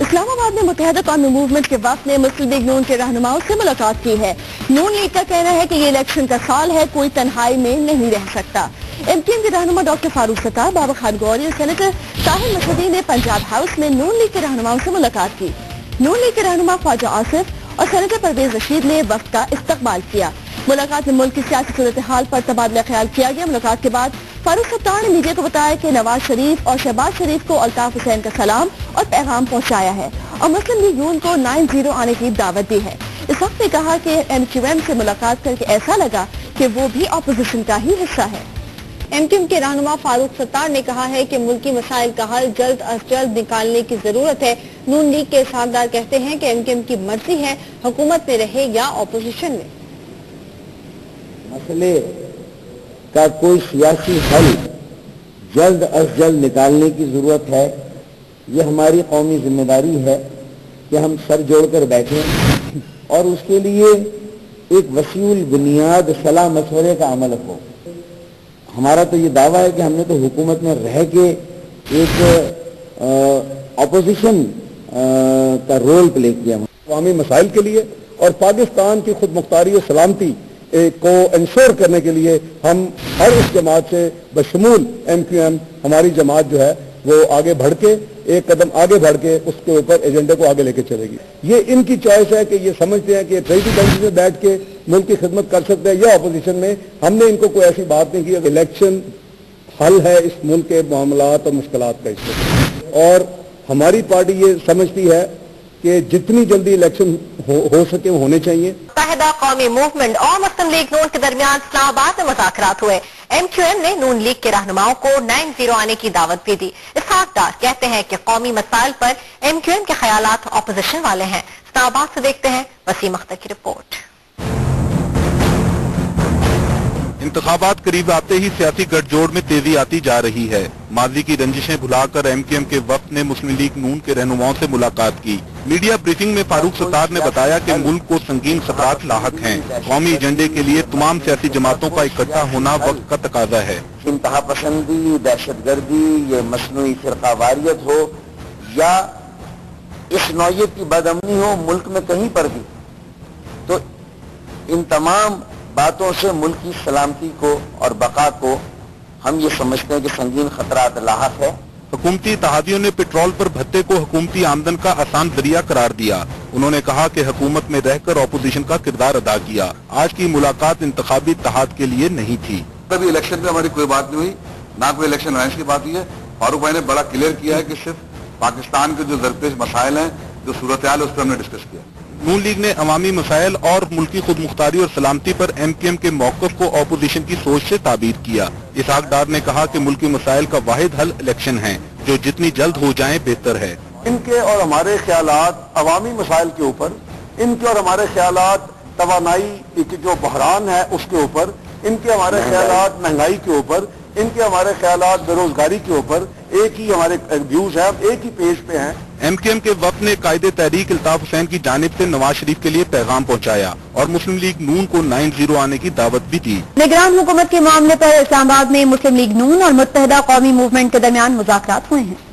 اسلام آباد میں متحدہ قومی موومنٹ کے وفد نے مسلم لیگ نون کے رہنماؤں سے ملاقات کی ہے۔ نون لیگ کا کہنا ہے کہ یہ الیکشن کا سال ہے، کوئی تنہائی میں نہیں رہ سکتا۔ ایم کیو ایم کے رہنما ڈاکٹر فاروق ستار، بابر خان گوری اور سینیٹر طاہر مشہدی نے پنجاب ہاؤس میں نون لیگ کے رہنماؤں سے ملاقات کی۔ نون لیگ کے رہنما خواجہ آصف اور سینیٹر پرویز رشید نے وفد کا استقبال کیا۔ ملاقات میں ملک کی سیاسی صورتحال پر تبادلہ خیال کیا گیا۔ ملاقات کے بعد فاروق ستار نے میڈیا کو بتایا کہ نواز شریف اور شہباز شریف کو الطاف حسین کا سلام اور پیغام پہنچایا ہے اور مسلم لیگ نون کو 9-0 آنے کی دعوت دی ہے۔ اس وقت نے کہا کہ ایم کیو ایم سے ملاقات کر کے ایسا لگا کہ وہ بھی اپوزیشن کا ہی حصہ ہے۔ ایم کیو ایم کے رہنما فاروق ستار نے کہا ہے کہ ملکی مسائل کا حل جلد از جلد نکالنے کی ضرورت ہے۔ نون لیگ کے اسحاق کہتے ہیں کہ ایم کیو ایم کی مرضی ہے حکومت میں رہے یا اپوزیشن میں۔ مسئلے کا کوئی سیاسی حل جلد از جلد نکالنے کی ضرورت ہے۔ یہ ہماری قومی ذمہ داری ہے کہ ہم سر جوڑ کر بیٹھیں اور اس کے لیے ایک وسیع البنیاد صلاح مشورے کا عمل ہو۔ ہمارا تو یہ دعویٰ ہے کہ ہم نے تو حکومت میں رہ کے ایک اپوزیشن کا رول پلے کیا۔ عوامی مسائل کے لیے اور پاکستان کی خود مختاری و سلامتی کو انشور کرنے کے لیے ہم ہر اس جماعت سے بشمول ایم کیو ایم ہماری جماعت جو ہے وہ آگے بڑھ کے ایک قدم آگے بڑھ کے اس کے اوپر ایجنڈے کو آگے لے کے چلے گی۔ یہ ان کی چوائس ہے کہ یہ سمجھتے ہیں کہ ٹریٹی بینچ میں بیٹھ کے ملک کی خدمت کر سکتے ہیں یا اپوزیشن میں۔ ہم نے ان کو کوئی ایسی بات نہیں کی۔ الیکشن حل ہے اس ملک کے معاملات اور مشکلات کا حصہ، اور ہماری پارٹی یہ سمجھتی ہے کہ جتنی جلدی الیکشن ہو سکے ہونے چاہیے۔ متحدہ قومی موومنٹ اور مسلم لیگ نون کے درمیان اسلام آباد میں مذاکرات ہوئے۔ ایم کیو ایم نے نون لیگ کے رہنماؤں کو 9-0 آنے کی دعوت بھی دی۔ اسحاق ڈار کہتے ہیں کہ قومی مسائل پر ایم کیو ایم کے خیالات اپوزیشن والے ہیں۔ اسلام آباد سے دیکھتے ہیں وسیم اختر کی رپورٹ۔ انتخابات قریب آتے ہی سیاسی گٹھ جوڑ میں تیزی آتی جا رہی ہے۔ ماضی کی رنجشیں بھلا کر ایم کیو ایم کے وفد نے مسلم لیگ نون کے رہنماؤں سے ملاقات کی۔ میڈیا بریفنگ میں فاروق ستار نے بتایا کہ ملک کو سنگین خطرات لاحق ہیں۔ قومی ایجنڈے کے لیے تمام سیاسی جماعتوں کا اکٹھا ہونا وقت کا تقاضا ہے۔ انتہا پسندی، دہشت گردی، یہ مصنوعی فرقہ واریت ہو یا اس نوعیت کی بدامنی ہو ملک میں کہیں پر بھی، تو ان تمام باتوں سے ملک کی سلامتی کو اور بقا کو ہم یہ سمجھتے ہیں کہ سنگین خطرات لاحق ہے۔ حکومتی اتحادیوں نے پیٹرول پر بھتے کو حکومتی آمدن کا آسان ذریعہ قرار دیا۔ انہوں نے کہا کہ حکومت میں رہ کر اپوزیشن کا کردار ادا کیا۔ آج کی ملاقات انتخابی اتحاد کے لیے نہیں تھی۔ کبھی الیکشن پہ ہماری کوئی بات نہیں ہوئی، نہ کوئی الیکشن لائنس کی بات ہوئی ہے۔ فاروق بھائی نے بڑا کلیئر کیا ہے کہ صرف پاکستان کے جو درپیش مسائل ہیں، جو صورتحال ہے، اس پہ ہم نے ڈسکس کیا۔ نون لیگ نے عوامی مسائل اور ملکی خود مختاری اور سلامتی پر ایم کیو ایم کے موقف کو اپوزیشن کی سوچ سے تعبیر کیا۔ اسحاق ڈار نے کہا کہ ملکی مسائل کا واحد حل الیکشن ہے، جو جتنی جلد ہو جائیں بہتر ہے۔ ان کے اور ہمارے خیالات عوامی مسائل کے اوپر، ان کے اور ہمارے خیالات توانائی کی جو بحران ہے اس کے اوپر، ان کے ہمارے خیالات مہنگائی کے اوپر، ان کے ہمارے خیالات بے روزگاری کے اوپر، ایک ہی ہمارے ویوز ہیں، ایک ہی پیج پہ ہیں۔ ایم کیو ایم کے وفد نے قائد تحریک الطاف حسین کی جانب سے نواز شریف کے لیے پیغام پہنچایا اور مسلم لیگ نون کو 9-0 آنے کی دعوت بھی دی۔ نگران حکومت کے معاملے پر اسلام آباد میں مسلم لیگ نون اور متحدہ قومی موومنٹ کے درمیان مذاکرات ہوئے ہیں۔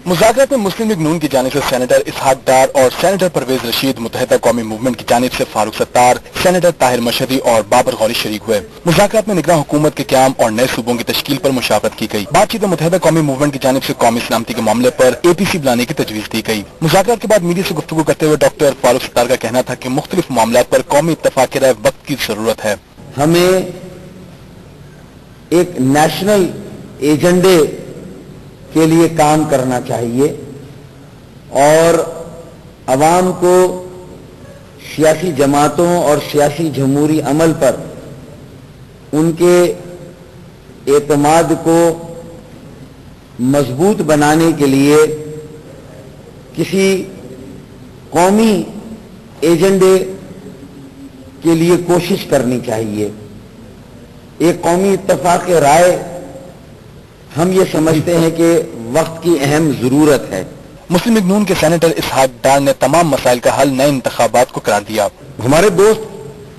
مذاکرات میں مسلم لیگ نون کی جانب سے سینیٹر اسحاق ڈار اور سینیٹر پرویز رشید، متحدہ قومی موومنٹ کی جانب سے فاروق ستار، سینیٹر طاہر مشہدی اور بابر غوری شریک ہوئے۔ مذاکرات میں نگراں حکومت کے قیام اور نئے صوبوں کی تشکیل پر مشاورت کی گئی۔ بات چیت میں متحدہ قومی موومنٹ کی جانب سے قومی سلامتی کے معاملے پر اے پی سی بلانے کی تجویز دی گئی۔ مذاکرات کے بعد میڈیا سے گفتگو کرتے ہوئے ڈاکٹر فاروق ستار کا کہنا تھا کہ مختلف معاملات پر قومی اتفاق کے رائے وقت کی ضرورت ہے۔ ہمیں ایک نیشنل ایجنڈے کے لیے کام کرنا چاہیے اور عوام کو سیاسی جماعتوں اور سیاسی جمہوری عمل پر ان کے اعتماد کو مضبوط بنانے کے لیے کسی قومی ایجنڈے کے لیے کوشش کرنی چاہیے۔ ایک قومی اتفاق رائے ہم یہ سمجھتے ہیں کہ وقت کی اہم ضرورت ہے۔ مسلم لیگ نون کے سینیٹر اسحاق ڈار نے تمام مسائل کا حل نئے انتخابات کو قرار دیا۔ ہمارے دوست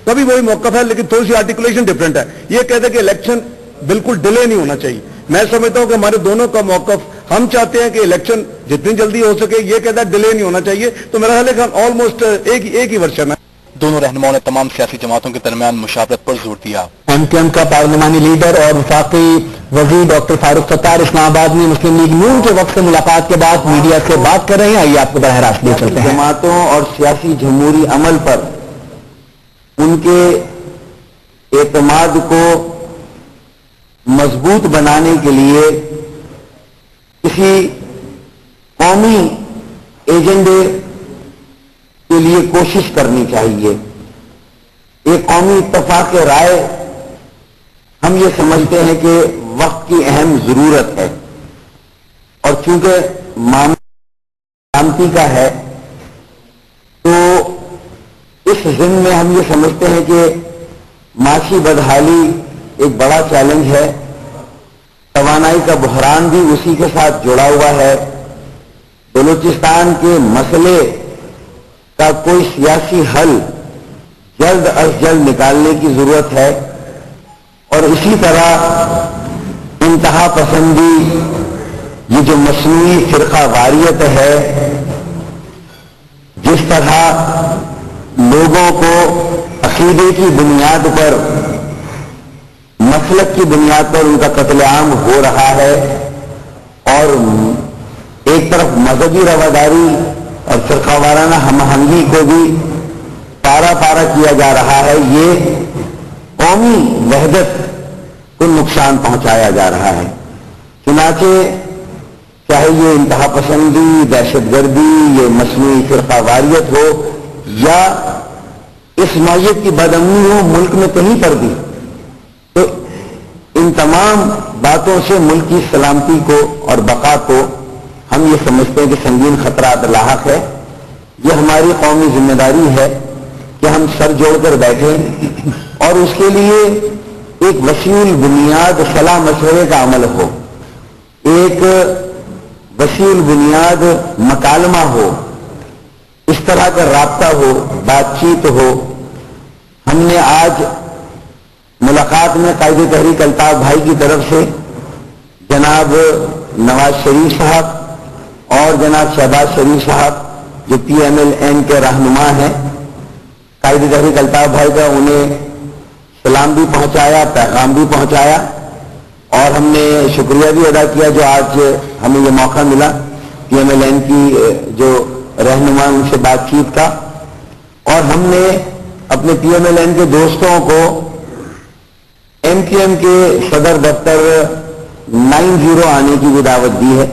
کبھی وہی موقف ہے لیکن تھوڑی سی آرٹیکولیشن ڈفرینٹ ہے۔ یہ کہتے ہیں کہ الیکشن بالکل ڈیلے نہیں ہونا چاہیے۔ میں سمجھتا ہوں کہ ہمارے دونوں کا موقف ہم چاہتے ہیں کہ الیکشن جتنی جلدی ہو سکے، یہ کہتا ہے ڈیلے نہیں ہونا چاہیے. تو میرا خیال ہے کہ آلموسٹ ایک ہی ورژن ہے. دونوں رہنماؤں نے تمام سیاسی جماعتوں کے درمیان مشاورت پر زور دیا. MQM کا پارلیمانی لیڈر اور وفاقی وزیر ڈاکٹر فاروق ستار اسلام آباد میں مسلم لیگ نون کے وقت سے ملاقات کے بعد میڈیا سے بات کر رہے ہیں. آئیے آپ کو براہ راست لے چلتے ہیں. جماعتوں اور سیاسی جمہوری عمل پر ان کے اعتماد کو مضبوط بنانے کے لیے کسی قومی ایجنڈے کے لیے کوشش کرنی چاہیے. ایک قومی اتفاق رائے ہم یہ سمجھتے ہیں کہ وقت کی اہم ضرورت ہے، اور چونکہ سلامتی کا ہے تو اس ضمن میں ہم یہ سمجھتے ہیں کہ معاشی بدحالی ایک بڑا چیلنج ہے، توانائی کا بحران بھی اسی کے ساتھ جڑا ہوا ہے. بلوچستان کے مسئلے کا کوئی سیاسی حل جلد از جلد نکالنے کی ضرورت ہے، اور اسی طرح انتہا پسندی، یہ جو مصنوعی فرقہ واریت ہے، جس طرح لوگوں کو عقیدے کی بنیاد پر، مسلک کی بنیاد پر ان کا قتل عام ہو رہا ہے، اور ایک طرف مذہبی رواداری اور فرقہ وارانہ ہم آہنگی کو بھی پارا پارا کیا جا رہا ہے، یہ قومی وحدت کو نقصان پہنچایا جا رہا ہے. چنانچہ چاہے یہ انتہا پسندی، دہشت گردی، یہ مصنوعی فرقہ واریت ہو یا اس نوعیت کی بدامنی ہو ملک میں کہیں پر بھی، تو ان تمام باتوں سے ملک کی سلامتی کو اور بقا کو ہم یہ سمجھتے ہیں کہ سنگین خطرات لاحق ہے. یہ ہماری قومی ذمہ داری ہے کہ ہم سر جوڑ کر بیٹھیں اور اس کے لیے ایک وسیع البنیاد صلاح مشورے کا عمل ہو، ایک وسیع البنیاد مکالمہ ہو، اس طرح کا رابطہ ہو، بات چیت ہو. ہم نے آج ملاقات میں قائد تحریک الطاف بھائی کی طرف سے جناب نواز شریف صاحب اور جناب شہباز شریف صاحب جو PMLN کے رہنما ہیں، قائد تحریک الطاف بھائی کا انہیں سلام بھی پہنچایا، پیغام بھی پہنچایا، اور ہم نے شکریہ بھی ادا کیا جو آج ہمیں یہ موقع ملا PMLN کی جو رہنما ان سے بات چیت کا. اور ہم نے اپنے PMLN کے دوستوں کو MQM کے صدر دفتر 90 آنے کی بھی دعوت دی ہے،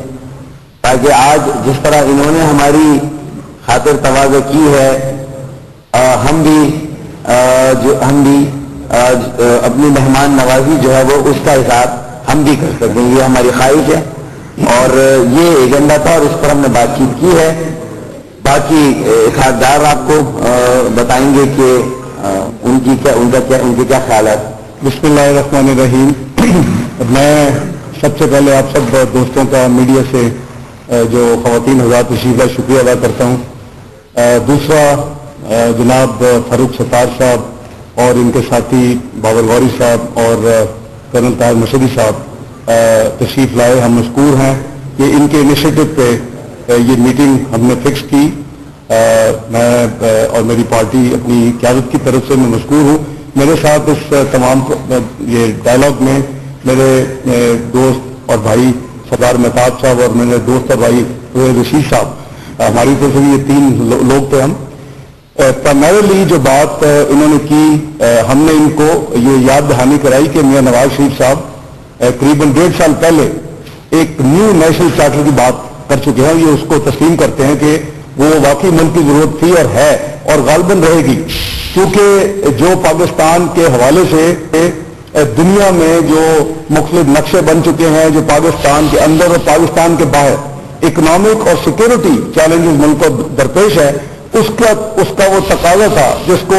تاکہ آج جس طرح انہوں نے ہماری خاطر تواضع کی ہے، ہم بھی اپنی مہمان نوازی جو ہے وہ اس کا حساب ہم بھی کر سکیں. یہ ہماری خواہش ہے اور یہ ایجنڈا تھا، اور اس پر ہم نے بات چیت کی ہے. باقی اخلاقدار آپ کو بتائیں گے کہ ان کے کیا خیالات. بسم اللہ الرحمن الرحیم. میں سب سے پہلے آپ سب دوستوں کا میڈیا سے جو خواتین حضرات تشریف لائے شکریہ ادا کرتا ہوں. دوسرا جناب فاروق ستار صاحب اور ان کے ساتھی بابر غوری صاحب اور کرنل طاہر مشہدی صاحب تشریف لائے. ہم مشکور ہیں کہ ان کے انیشیٹو پہ یہ میٹنگ ہم نے فکس کی. میں اور میری پارٹی اپنی قیادت کی طرف سے میں مشکور ہوں. میرے ساتھ اس تمام یہ ڈائلاگ میں میرے دوست اور بھائی سردار مہتاب صاحب اور میرے دوست اور بھائی رشید صاحب، ہماری طرف سے یہ 3 لوگ تھے. ہم پرائمریلی جو بات انہوں نے کی، ہم نے ان کو یہ یاد دہانی کرائی کہ میاں نواز شریف صاحب قریباً 1.5 سال پہلے ایک نیو نیشنل چارٹر کی بات کر چکے ہیں. یہ اس کو تسلیم کرتے ہیں کہ وہ واقعی ملک کی ضرورت تھی اور ہے اور غالباً رہے گی، کیونکہ جو پاکستان کے حوالے سے دنیا میں جو مختلف نقشے بن چکے ہیں، جو پاکستان کے اندر اور پاکستان کے باہر اکنامک اور سیکورٹی چیلنجز ملک کو درپیش ہے، اس کا وہ تقاضا تھا جس کو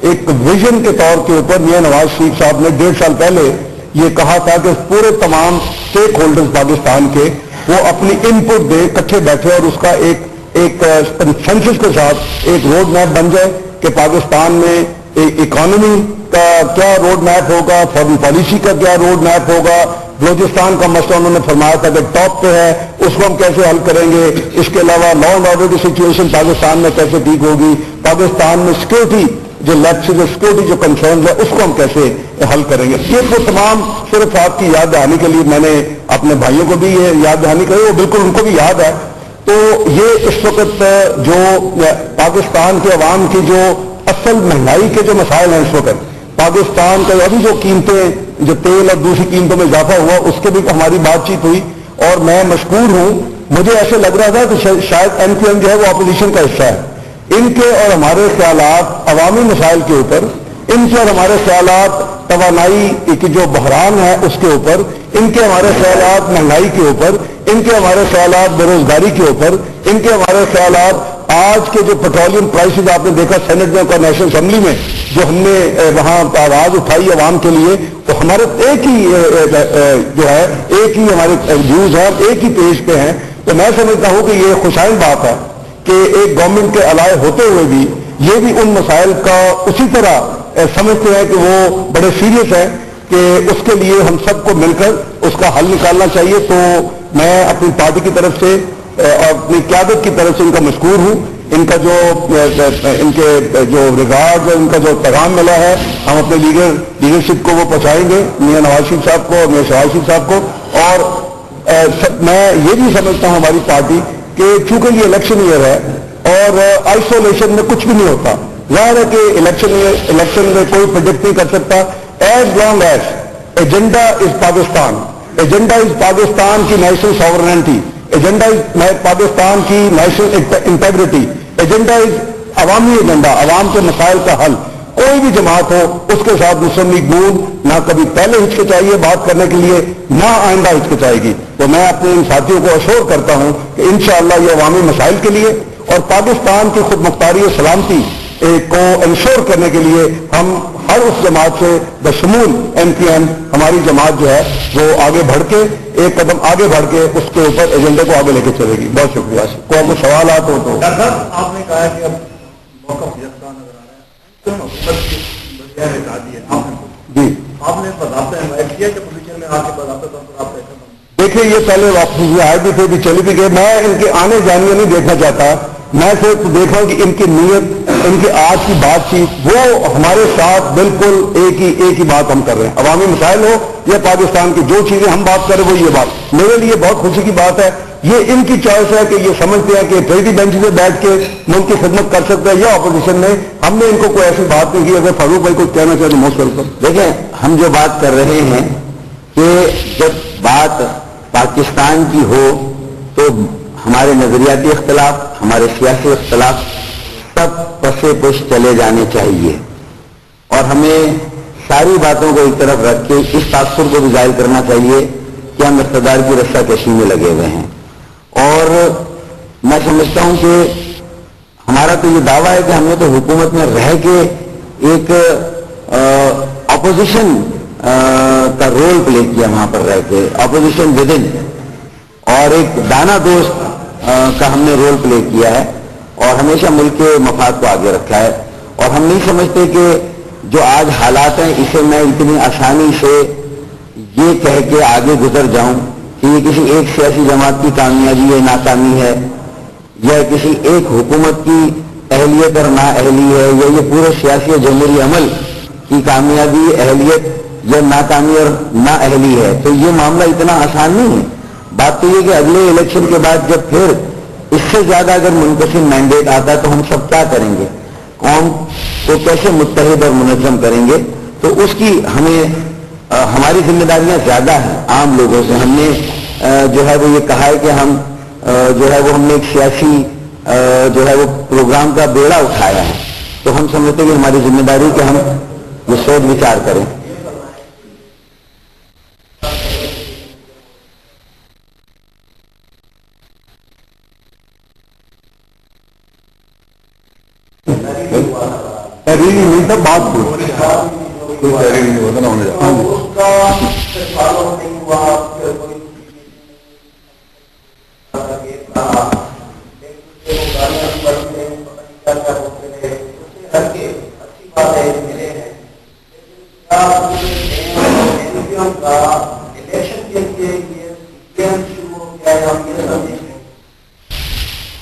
ایک ویژن کے طور کے اوپر میاں نواز شریف صاحب نے 1.5 سال پہلے یہ کہا تھا کہ پورے تمام اسٹیک ہولڈرز پاکستان کے وہ اپنی ان پٹ دے، اکٹھے بیٹھے اور اس کا ایک کنسنسس کے ساتھ ایک روڈ میپ بن جائے کہ پاکستان میں اکانومی کا کیا روڈ میپ ہوگا، فارن پالیسی کا کیا روڈ میپ ہوگا، بلوچستان کا مسئلہ انہوں نے فرمایا تھا کہ ٹاپ پہ ہے, اس کو ہم کیسے حل کریں گے. اس کے علاوہ لا اینڈ آرڈر کی سچویشن پاکستان میں کیسے ٹھیک ہوگی, پاکستان میں سیکورٹی جو لیپس ہے, سیکورٹی جو کنسرنز ہے, اس کو ہم کیسے حل کریں گے. یہ تو تمام صرف آپ کی یاد دہانی کے لیے میں نے اپنے بھائیوں کو بھی یہ یاد دہانی کری, وہ بالکل ان کو بھی یاد ہے. تو یہ اس وقت جو پاکستان کے عوام کی جو اصل مہنگائی کے جو مسائل ہیں اس وقت, پاکستان کا ابھی جو قیمتیں جو تیل اور دوسری قیمتوں میں اضافہ ہوا اس کے بھی ہماری بات چیت ہوئی, اور میں مشکور ہوں. مجھے ایسے لگ رہا تھا کہ شاید ایم کیو ایم جو ہے وہ اپوزیشن کا حصہ ہے. ان کے اور ہمارے خیالات عوامی مسائل کے اوپر, ان کے اور ہمارے خیالات توانائی کی جو بحران ہے اس کے اوپر, ان کے ہمارے خیالات مہنگائی کے اوپر, ان کے ہمارے خیالات بے روزگاری کے اوپر, ان کے ہمارے خیالات آج کے جو پیٹرولیم پرائسز آپ نے دیکھا سینٹ میں اور نیشنل اسمبلی میں جو ہم نے وہاں آواز اٹھائی عوام کے لیے, تو ہمارے ایک ہی جو ہے ایک ہی ہمارے ویوز ہیں, ایک ہی پیج پہ ہیں. تو میں سمجھتا ہوں کہ یہ خوشائن بات ہے کہ ایک گورنمنٹ کے الائے ہوتے ہوئے بھی یہ بھی ان مسائل کا اسی طرح سمجھتے ہیں کہ وہ بڑے سیریس ہیں کہ اس کے لیے ہم سب کو مل کر اس کا حل نکالنا چاہیے. تو میں اپنی پارٹی کی طرف سے اور اپنی قیادت کی طرف سے ان کا مشکور ہوں. ان کا جو ان کے جو ریگارڈ ان کا جو پیغام ملا ہے, ہم اپنے لیڈرشپ کو وہ پہنچائیں گے, میاں نواز شریف صاحب کو اور میاں شہباز شریف صاحب کو. اور میں یہ بھی سمجھتا ہوں ہماری پارٹی کہ چونکہ یہ الیکشن ایئر ہے اور آئسولیشن میں کچھ بھی نہیں ہوتا, ظاہر ہے کہ الیکشن میں کوئی پروجیکٹ نہیں کر سکتا. As long as agenda is Pakistan, agenda is Pakistan کی national sovereignty, agenda is Pakistan کی نیشنل انٹیگریٹی, ایجنڈا از عوامی ایجنڈا, عوام کے مسائل کا حل. کوئی بھی جماعت ہو اس کے ساتھ مسلم لیگ نون نہ کبھی پہلے ہچکچائی ہے بات کرنے کے لیے, نہ آئندہ ہچکچائے گی. تو میں اپنے ان ساتھیوں کو اشور کرتا ہوں کہ انشاءاللہ یہ عوامی مسائل کے لیے اور پاکستان کی خود مختاری و سلامتی کو انشور کرنے کے لیے ہم ہر اس جماعت سے بشمول ایم پی ایم ہماری جماعت جو ہے وہ آگے بڑھ کے ایک قدم آگے بڑھ کے اس کے اوپر ایجنڈے کو آگے لے کے چلے گی. بہت شکریہ. کوئی آپ کو سوالات ہو تو. آپ نے کہا کہ اب موقع نظر آ رہا ہے, جی آپ نے باضابطہ حمایت کیا کہ پوزیشن میں آ کے باضابطہ طور پر آپ ایسا دیکھیے, یہ پہلے واپس آئے بھی تھے بھی چلی بھی گئے. میں ان کے آنے جانے نہیں دیکھنا چاہتا, میں صرف دیکھ رہا ہوں کہ ان کی نیت, ان کی آج کی بات چیت وہ ہمارے ساتھ بالکل ایک ہی بات ہم کر رہے ہیں. عوامی مسائل ہو یا پاکستان کی جو چیزیں ہم بات کریں وہ یہ بات میرے لیے بہت خوشی کی بات ہے. یہ ان کی چوائس ہے کہ یہ سمجھتے ہیں کہ ٹریڈی بینچ میں بیٹھ کے ملک کی خدمت کر سکتے ہیں یا اپوزیشن میں. ہم نے ان کو کوئی ایسی بات نہیں کی. اگر فاروق بھائی کچھ کہنا چاہتے موسٹ ویلکم. دیکھیں, ہم جو بات کر رہے ہیں کہ جب بات پاکستان کی ہو تو ہمارے نظریاتی اختلاف, ہمارے سیاسی اختلاف سب پسے پش چلے جانے چاہیے, اور ہمیں ساری باتوں کو ایک طرف رکھ کے اس تاثر کو بھی ظاہر کرنا چاہیے کہ ہم اقتدار کی رسہ کشی میں لگے ہوئے ہیں. اور میں سمجھتا ہوں کہ ہمارا تو یہ دعویٰ ہے کہ ہم نے تو حکومت میں رہ کے ایک اپوزیشن کا رول پلے کیا, وہاں پر رہ کے اپوزیشن ود ان, اور ایک دانا دوست کا ہم نے رول پلے کیا ہے, اور ہمیشہ ملک کے مفاد کو آگے رکھا ہے. اور ہم نہیں سمجھتے کہ جو آج حالات ہیں اسے میں اتنی آسانی سے یہ کہہ کے آگے گزر جاؤں کہ یہ کسی ایک سیاسی جماعت کی کامیابی ہے, ناکامی ہے, یا کسی ایک حکومت کی اہلیت اور نااہلی ہے, یا یہ پورے سیاسی اور جمہوری عمل کی کامیابی, اہلیت یا ناکامی اور نااہلی ہے. تو یہ معاملہ اتنا آسان نہیں ہے. بات تو یہ کہ اگلے الیکشن کے بعد جب پھر اس سے زیادہ اگر منقسم مینڈیٹ آتا ہے تو ہم سب کیا کریں گے, قوم کو کیسے متحد اور منظم کریں گے. تو اس کی ہمیں ہماری ذمہ داریاں زیادہ ہیں عام لوگوں سے. ہم نے جو ہے وہ یہ کہا ہے کہ ہم جو ہے وہ ہم نے ایک سیاسی جو ہے وہ پروگرام کا بیڑا اٹھایا ہے. تو ہم سمجھتے ہیں کہ ہماری ذمہ داری کہ ہم یہ سوچ وچار کریں. نہیں تھا بات کوئی نہیں ہوتا نا ہونے الیکشن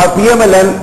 PMLN